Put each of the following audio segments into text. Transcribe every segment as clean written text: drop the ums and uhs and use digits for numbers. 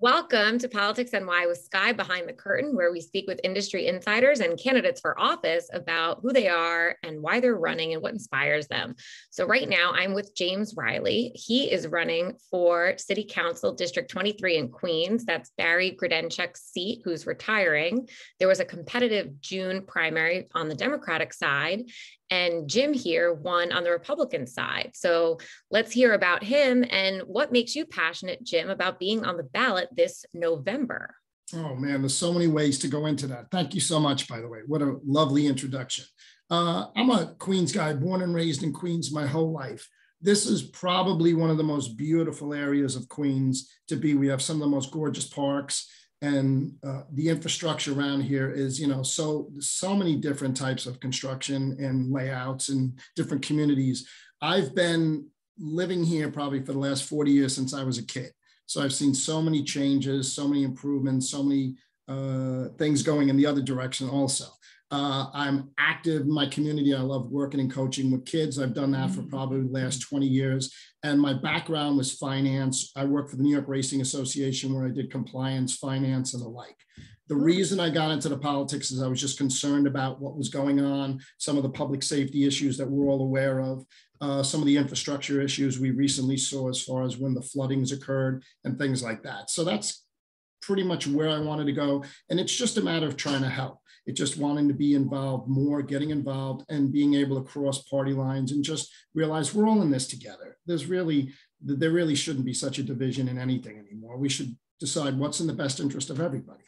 Welcome to Politics NY with Skye Behind the Curtain, where we speak with industry insiders and candidates for office about who they are and why they're running and what inspires them. So right now I'm with James Reilly. He is running for City Council District 23 in Queens. That's Barry Grodenchuk's seat, who's retiring. There was a competitive June primary on the Democratic side, and Jim here won on the Republican side. So let's hear about him and what makes you passionate, Jim, about being on the ballot this November. Oh man, there's so many ways to go into that. Thank you so much, by the way. What a lovely introduction. I'm a Queens guy, born and raised in Queens my whole life. This is probably one of the most beautiful areas of Queens to be. We have some of the most gorgeous parks, and the infrastructure around here is, so many different types of construction and layouts and different communities. I've been living here probably for the last 40 years since I was a kid. So I've seen so many changes, so many improvements, so many things going in the other direction also. I'm active in my community. I love working and coaching with kids. I've done that for probably the last 20 years. And my background was finance. I worked for the New York Racing Association, where I did compliance, finance, and the like. The reason I got into the politics is I was just concerned about what was going on, some of the public safety issues that we're all aware of, some of the infrastructure issues we recently saw as far as when the floodings occurred and things like that. So that's pretty much where I wanted to go. And it's just a matter of trying to help. It's just wanting to be involved more, getting involved and being able to cross party lines and just realize we're all in this together. There really shouldn't be such a division in anything anymore. We should decide what's in the best interest of everybody.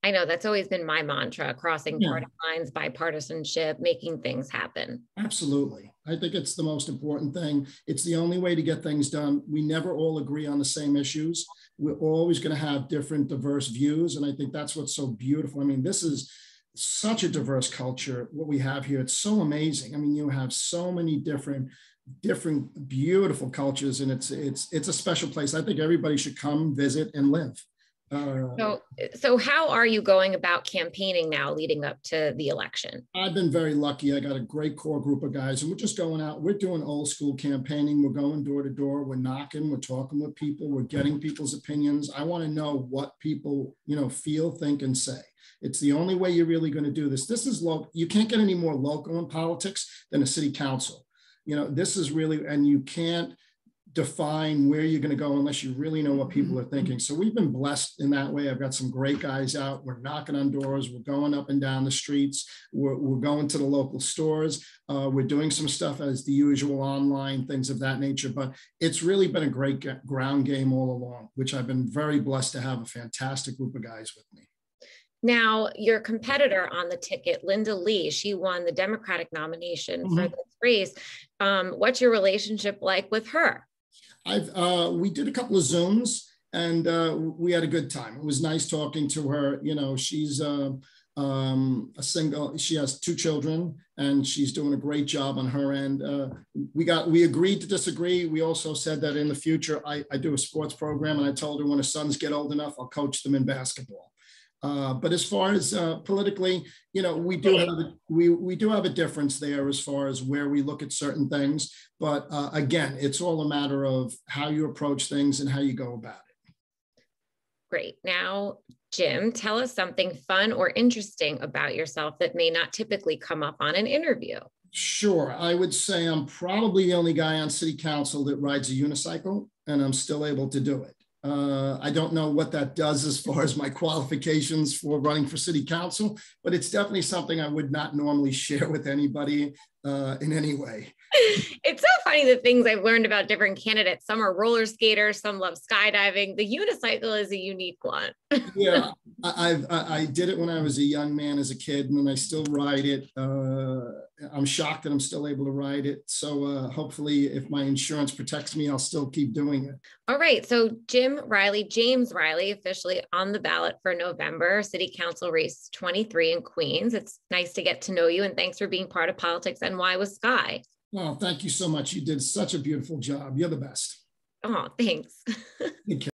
I know that's always been my mantra, crossing party lines, bipartisanship, making things happen. Absolutely. I think it's the most important thing. It's the only way to get things done. We never all agree on the same issues. We're always going to have different, diverse views. And I think that's what's so beautiful. I mean, this is such a diverse culture, what we have here. It's so amazing. I mean, you have so many different beautiful cultures, and it's a special place. I think everybody should come visit and live. So how are you going about campaigning now leading up to the election? I've been very lucky. I got a great core group of guys, and we're just going out. We're doing old school campaigning. We're going door to door. We're knocking. We're talking with people. We're getting people's opinions. I want to know what people, feel, think, and say. It's the only way you're really going to do this. This is local. You can't get any more local in politics than a city council. This is really, and you can't define where you're going to go unless you really know what people are thinking. So we've been blessed in that way. I've got some great guys out. We're knocking on doors. We're going up and down the streets. We're going to the local stores. We're doing some stuff as the usual online, things of that nature. But it's really been a great ground game all along, which I've been very blessed to have a fantastic group of guys with me. Now, your competitor on the ticket, Linda Lee, she won the Democratic nomination for this race. What's your relationship like with her? We did a couple of Zooms, and we had a good time. It was nice talking to her. She's a single. She has 2 children, and she's doing a great job on her end. We agreed to disagree. We also said that in the future, I do a sports program, and I told her when her sons get old enough, I'll coach them in basketball. But as far as politically, we do have a difference there as far as where we look at certain things. But again, it's all a matter of how you approach things and how you go about it. Great. Now, Jim, tell us something fun or interesting about yourself that may not typically come up on an interview. Sure. I would say I'm probably the only guy on city council that rides a unicycle, and I'm still able to do it. I don't know what that does as far as my qualifications for running for city council, but it's definitely something I would not normally share with anybody in any way. It's so funny the things I've learned about different candidates. Some are roller skaters, some love skydiving. The unicycle is a unique one. Yeah, I did it when I was a young man as a kid, and I still ride it. I'm shocked that I'm still able to ride it. So hopefully if my insurance protects me, I'll still keep doing it. All right. So James Reilly, officially on the ballot for November, City Council race 23 in Queens. It's nice to get to know you, and thanks for being part of Politics NY with Skye. Well, thank you so much. You did such a beautiful job. You're the best. Oh, thanks.